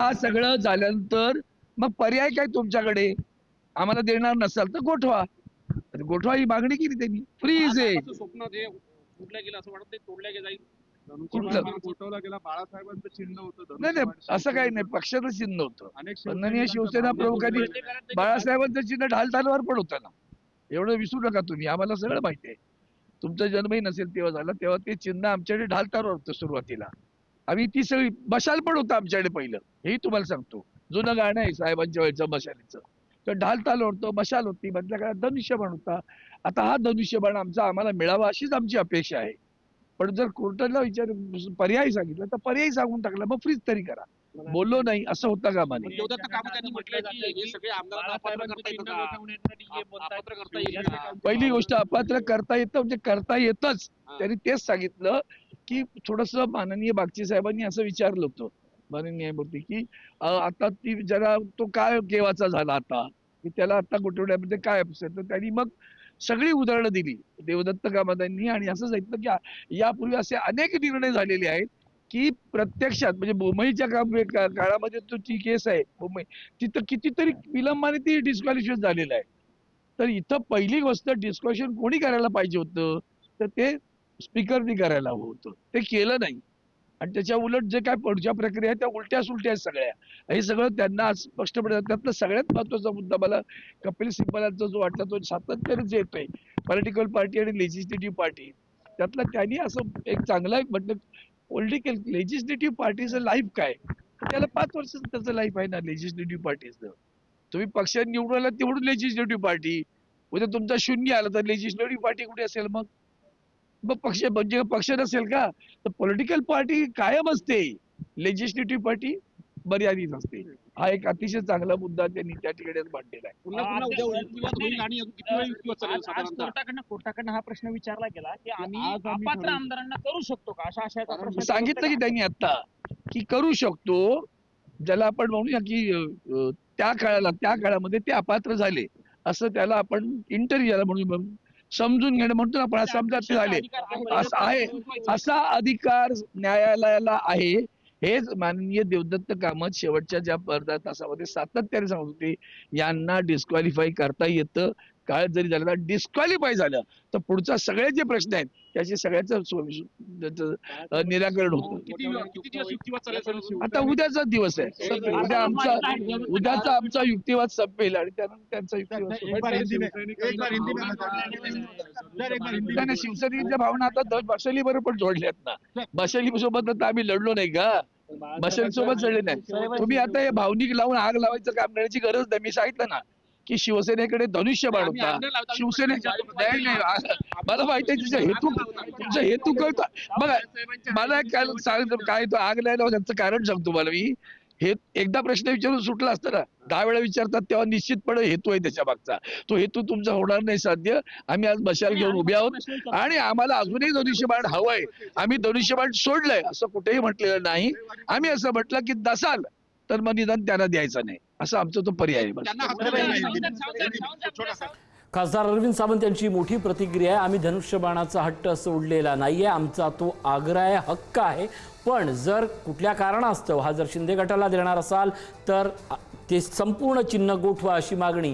आता सगळं झाल्यानंतर मग पर्याय काय तुमच्याकडे? आम्हाला देणार नसाल तर गोठवा. गोठवा ही मागणी केली त्यांनी. फ्रीज आहे. स्वप्न जे फुटलं गेलं असं वाटत ते तोडल्या गेलं जाईल. कुठलं? गोठवला गेला. बाळासाहेबांचं चिन्ह होतं. नाही असं काही नाही, पक्षाचं चिन्ह होतं. माननीय शिवसेना प्रमुखांनी बाळासाहेबांचं चिन्ह ढाल तलवार पण होतं ना, एवढं विसरू नका तुम्ही. आम्हाला सगळं माहिती आहे. तुमचा जन्मही नसेल तेव्हा झाला, तेव्हा ते चिन्ह आमच्याकडे ढाल तलवार होतं सुरुवातीला. आम्ही ती सगळी मशाल पण होतं आमच्याकडे पहिलं, हेही तुम्हाला सांगतो. जुनं गाणं आहे साहेबांच्या वेळचं मशालीचं. तर ढाल तलवार होतं, मशाल होती, मधल्या काळात धनुष्यबाण होता. आता हा धनुष्यबाण आम्हाला मिळावा अशीच आमची अपेक्षा आहे. पण जर कोर्टाला पर्याय सांगितलं तर पर्याय सांगून टाकला, मग फ्रीज तरी करा. बोललो नाही असं होतं का माने? पहिली गोष्ट अपात्र करता येतं, म्हणजे करता येतच. त्यांनी तेच सांगितलं की थोडस माननीय बागची साहेबांनी असं विचारलं होतं माननीय न्यायमूर्ती की आता ती जरा तो काय केव्हाचा झाला आता की त्याला आता गोठवण्यामध्ये काय असेल, तर त्यांनी मग सगळी उदाहरणं दिली देवदत्त कामतांनी. आणि असं सांगितलं की यापूर्वी असे अनेक निर्णय झालेले आहेत की प्रत्यक्षात म्हणजे मुंबईच्या काळामध्ये तो ती केस आहे मुंबई, तिथं कितीतरी विलंबाने ती डिस्क्वालिफिकेशन झालेलं आहे. तर इथं पहिली गोष्ट डिस्क्वालिफिकेशन कोणी करायला पाहिजे होतं, तर ते स्पीकरनी करायला हवं होतं. ते केलं नाही. आणि त्याच्या उलट जे काय पुढच्या प्रक्रिया आहेत त्या उलट्या सुलट्या आहेत सगळ्या. हे सगळं त्यांना आज स्पष्टपणे. त्यातला सगळ्यात महत्वाचा मुद्दा मला कपिल सिब्बलांचा जो वाटला तो सातत्याने जे येतोय पॉलिटिकल पार्टी आणि लेजिस्लेटिव्ह पार्टी, त्यातला त्यांनी असं एक चांगला एक म्हटलं पॉलिटिकल लेजिस्लेटिव्ह पार्टीचं लाईफ काय, त्याला 5 वर्षाचं त्याचं लाईफ आहे ना लेजिस्लेटिव्ह पार्टीचं. तुम्ही पक्ष निवडून आला तेवढून लेजिस्लेटिव्ह पार्टी, उद्या तुमचा शून्य आला तर लेजिस्लेटिव्ह पार्टी कुठे असेल? मग पक्ष म्हणजे पक्ष नसेल का? तर पॉलिटिकल पार्टी कायम असते, लेजिस्लेटिव्ह पार्टी मर्यादित असते. हा एक अतिशय चांगला मुद्दा त्यांनी त्या ठिकाणी मांडलेला आहे. कोर्टाकडनं हा प्रश्न विचारला गेला की आम्ही अपात्र आमदारांना करू शकतो का, अशा आशयाचा प्रश्न सांगितलं की त्यांनी आता की करू शकतो, ज्याला आपण म्हणूया की त्या काळामध्ये ते अपात्र झाले असं त्याला आपण इंटरव्ह्यूला म्हणून समजून घेणं म्हणतो आपण. समजा ते झाले असं आहे, असा अधिकार न्यायालयाला आहे. हेच माननीय देवदत्त कामत शेवटच्या ज्या अर्धा तासामध्ये सातत्याने सांगत होते, यांना डिस्क्वालिफाय करता येतं. काळ जरी झाला डिस्क्वालिफाय झालं तर पुढचा सगळे जे प्रश्न आहेत त्याचे सगळ्याचं निराकरण होतं. आता उद्याचा दिवस आहे, उद्याचा आमचा युक्तिवाद संपेल आणि त्यानंतर त्यांचा युक्तिवाद. शिवसेनेच्या भावना आता बशाली बरोबर पण जोडल्यात ना. बशाली सोबत आता आम्ही लढलो नाही का? बशाली सोबत लढले नाही. तुम्ही आता हे भावनिक लावून आग लावायचं काम करण्याची गरज नाही. मी सांगितलं ना की शिवसेनेकडे धनुष्यबाण होता. शिवसेनेच्या नाही मला माहिती आहे तुमचा हेतू कळतो. बघा मला काय तो आग लायला त्यांचं कारण सांगतो मला मी. हे एकदा प्रश्न विचारून सुटला असतं ना, 10 वेळा विचारतात तेव्हा निश्चितपणे हेतू आहे त्याच्या मागचा. तो हेतू तुमचा होणार नाही साध्य. आम्ही आज बशाल घेऊन उभे आहोत आणि आम्हाला अजूनही धनुष्यबाण हवंय. आम्ही धनुष्यबाण सोडलंय असं कुठेही म्हटलेलं नाही. आम्ही असं म्हटलं की नसाल तर मग निदान त्यांना द्यायचं नाही, असं आमचा तो पर्याय आहे. खासदार अरविंद सावंत यांची मोठी प्रतिक्रिया आहे. आम्ही धनुष्यबाणाचा हट्ट सोडलेला नाहीये, आमचा तो आग्रह आहे, हक्क आहे. पण जर कुठल्या कारणास्तव हा जर शिंदे गटाला देणार असाल तर ते संपूर्ण चिन्ह गोठवा अशी मागणी